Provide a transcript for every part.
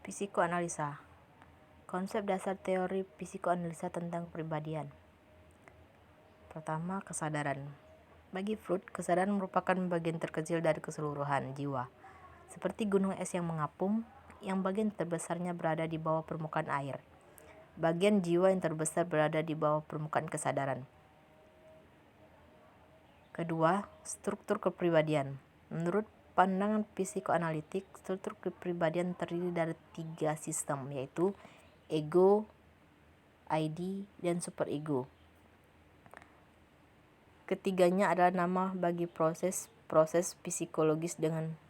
Psikoanalisa. Konsep dasar teori psikoanalisa tentang kepribadian. Pertama, kesadaran. Bagi Freud, kesadaran merupakan bagian terkecil dari keseluruhan jiwa. Seperti gunung es yang mengapung, yang bagian terbesarnya berada di bawah permukaan air. Bagian jiwa yang terbesar berada di bawah permukaan kesadaran. Kedua, struktur kepribadian. Menurut pandangan psikoanalitik, struktur kepribadian terdiri dari 3 sistem, yaitu ego, ID, dan superego. Ketiganya adalah nama bagi proses psikologis dan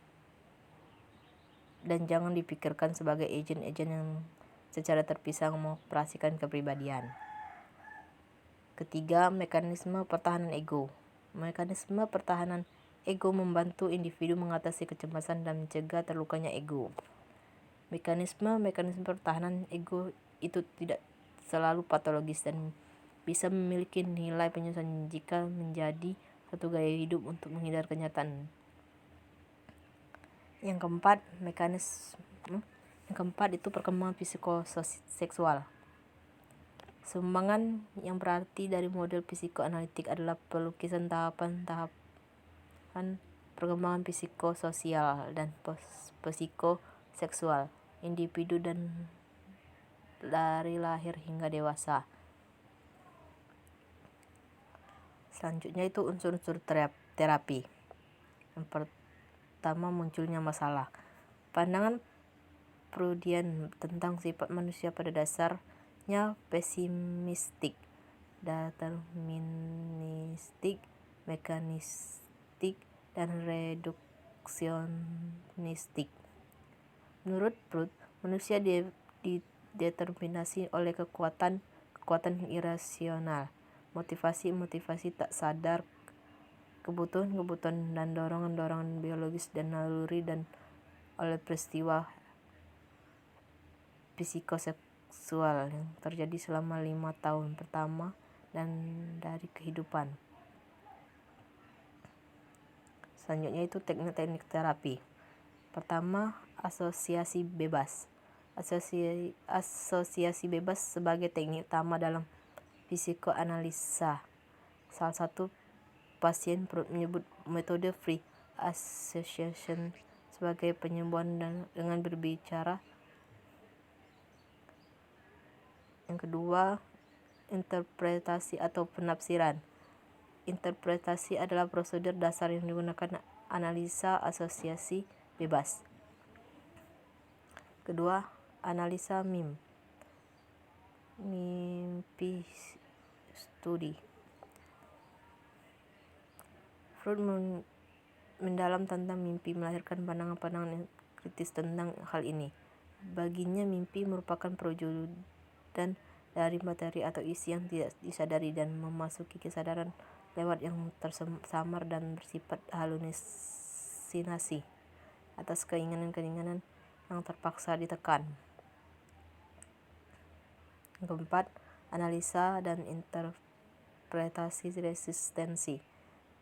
jangan dipikirkan sebagai agen-agen yang secara terpisah mengoperasikan kepribadian. Ketiga, mekanisme pertahanan ego. Mekanisme pertahanan ego membantu individu mengatasi kecemasan dan mencegah terlukanya ego. Mekanisme pertahanan ego itu tidak selalu patologis dan bisa memiliki nilai penyelesaian jika menjadi satu gaya hidup untuk menghindar kenyataan. Yang keempat itu perkembangan psikoseksual. Sumbangan yang berarti dari model psikoanalitik adalah pelukisan tahapan perkembangan psikososial dan psikoseksual individu dan dari lahir hingga dewasa. Selanjutnya itu unsur-unsur terapi. Yang pertama, munculnya masalah. Pandangan Freudian tentang sifat manusia pada dasarnya pesimistik, deterministik, mekanistik, dan reduksionistik. Menurut Freud, manusia dideterminasi oleh kekuatan irasional, motivasi tak sadar, kebutuhan dan dorongan biologis dan naluri, dan oleh peristiwa psikoseksual yang terjadi selama 5 tahun pertama dan dari kehidupan. Selanjutnya itu teknik-teknik terapi. Pertama, asosiasi bebas. Asosiasi bebas sebagai teknik utama dalam psikoanalisa. Salah satu pasien Freud menyebut metode free association sebagai penyembuhan dengan berbicara. Yang kedua, interpretasi atau penafsiran. Interpretasi adalah prosedur dasar yang digunakan analisa asosiasi bebas. Kedua, analisa mimpi studi. Freud mendalam tentang mimpi, melahirkan pandangan-pandangan kritis tentang hal ini. Baginya mimpi merupakan perwujudan dari materi atau isi yang tidak disadari dan memasuki kesadaran lewat yang tersamar dan bersifat halusinasi atas keinginan-keinginan yang terpaksa ditekan. Yang keempat, analisa dan interpretasi resistensi.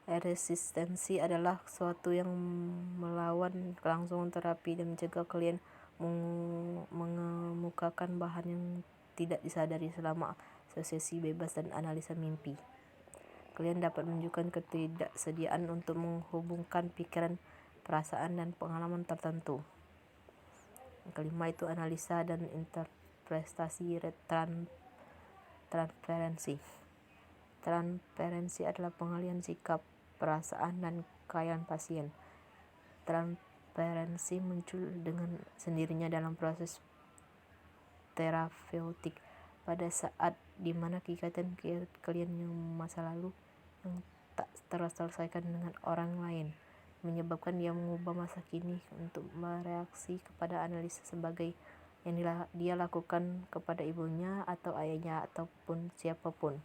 Resistensi adalah sesuatu yang melawan kelangsungan terapi dan mencegah klien mengemukakan bahan yang tidak disadari selama asosiasi bebas dan analisa mimpi. Klien dapat menunjukkan ketidaksediaan untuk menghubungkan pikiran, perasaan, dan pengalaman tertentu. Yang kelima itu analisa dan interpretasi transferensi. Transferensi adalah pengalihan sikap, perasaan, dan kekayaan pasien. Transferensi muncul dengan sendirinya dalam proses terapeutik pada saat di mana kegiatan klien yang masa lalu yang tak terselesaikan dengan orang lain menyebabkan dia mengubah masa kini untuk bereaksi kepada analisa sebagai yang dia lakukan kepada ibunya atau ayahnya ataupun siapapun.